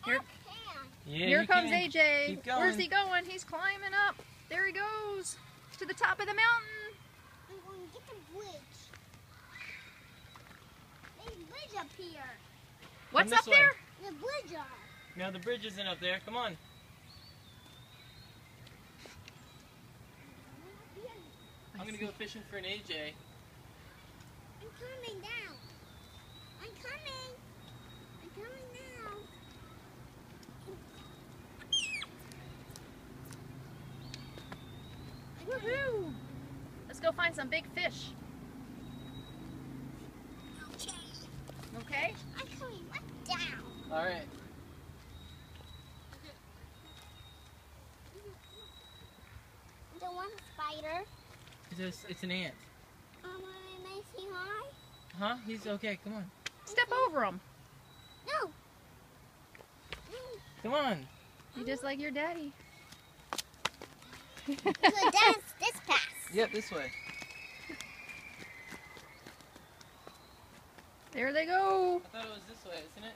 Here, Yeah, here you comes can. AJ. Keep going. Where's he going? He's climbing up. There he goes. To the top of the mountain. I'm going to get the bridge. There's a bridge up here. What's this up way. there? The bridge up. No, the bridge isn't up there. Come on. I'm going to go fishing for an AJ. I'm coming down. I'm coming. I'm coming now. Woohoo! Let's go find some big fish. Okay. Okay? I'm coming right down. All right. The one spider. It's an ant. May I say hi? Huh? He's okay. Come on. Step over him. No. Come on. You just like your daddy. So that's this pass. Yep, this way. There they go. I thought it was this way, isn't it?